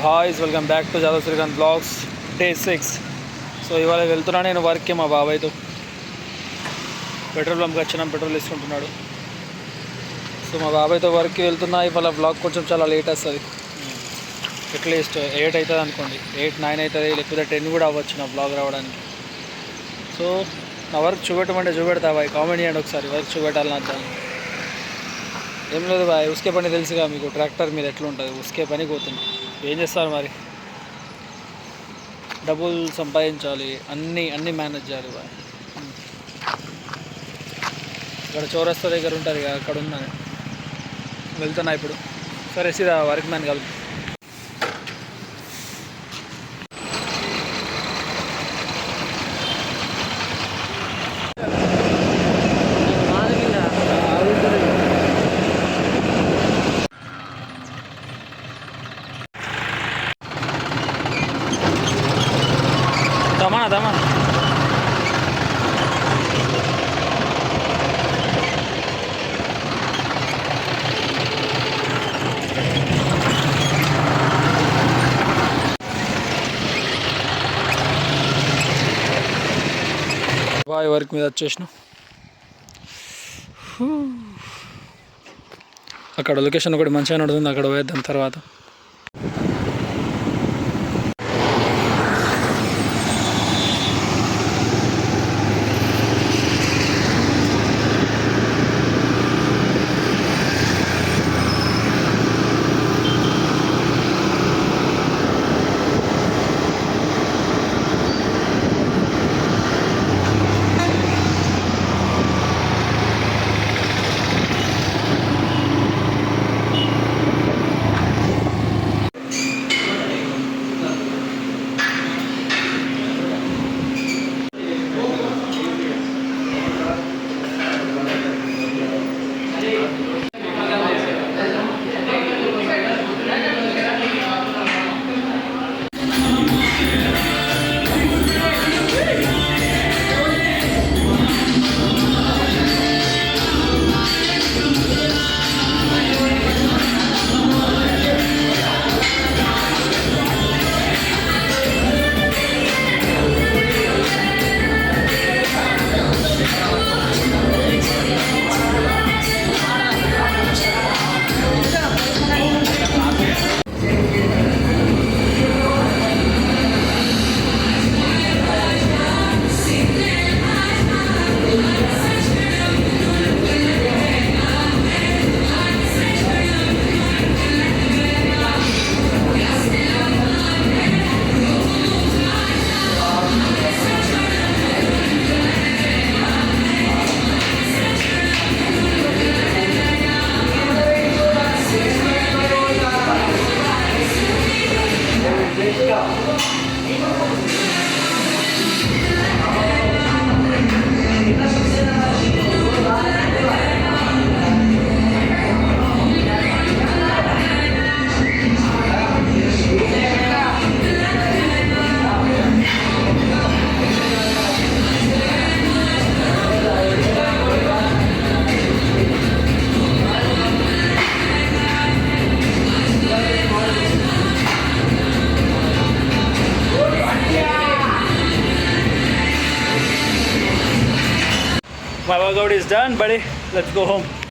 Boys, welcome back to Jadhav Srikanth blogs day 6. So ఇవాళ వెళ్తున్నా నేను వర్క్కి మా బాబాయ్తో. పెట్రోల్ బంప్కి వచ్చినాం, పెట్రోల్ వేసుకుంటున్నాడు. సో మా బాబాయ్తో వర్క్కి వెళ్తున్నా. ఇవాళ బ్లాగ్ కొంచెం చాలా లేట్ వస్తుంది. అట్లీస్ట్ 8 అవుతుంది అనుకోండి, 8, 9 అవుతుంది, లేకపోతే 10 కూడా అవ్వచ్చు నా బ్లాగ్ రావడానికి. సో నా వర్క్ చూపెట్టమంటే చూపెడతా బాయ్, కామెంట్ చేయండి ఒకసారి. వర్క్ చూపెట్టాలని అర్థం ఏం లేదు బాయ్, ఉస్కే పని తెలుసుగా మీకు. ట్రాక్టర్ మీద ఎట్లా ఉంటుంది, ఉస్కే పని పోతుంది. ఏం చేస్తారు మరి, డబ్బులు సంపాదించాలి, అన్నీ మేనేజ్ చేయాలి బాయ్. ఇక్కడ చౌరస్తా దగ్గర ఉంటుంది కదా, అక్కడ ఉన్నాను, వెళ్తున్నా ఇప్పుడు. సరే సీదా వర్క్ మ్యాన్ కలుపు. దమా బాయ్, వర్క్ మీద వచ్చేసిన. అక్కడ లొకేషన్ ఒకటి మంచిగా నడుతుంది, అక్కడ పోయేద్దాం తర్వాత. My workout is done, buddy. Let's go home.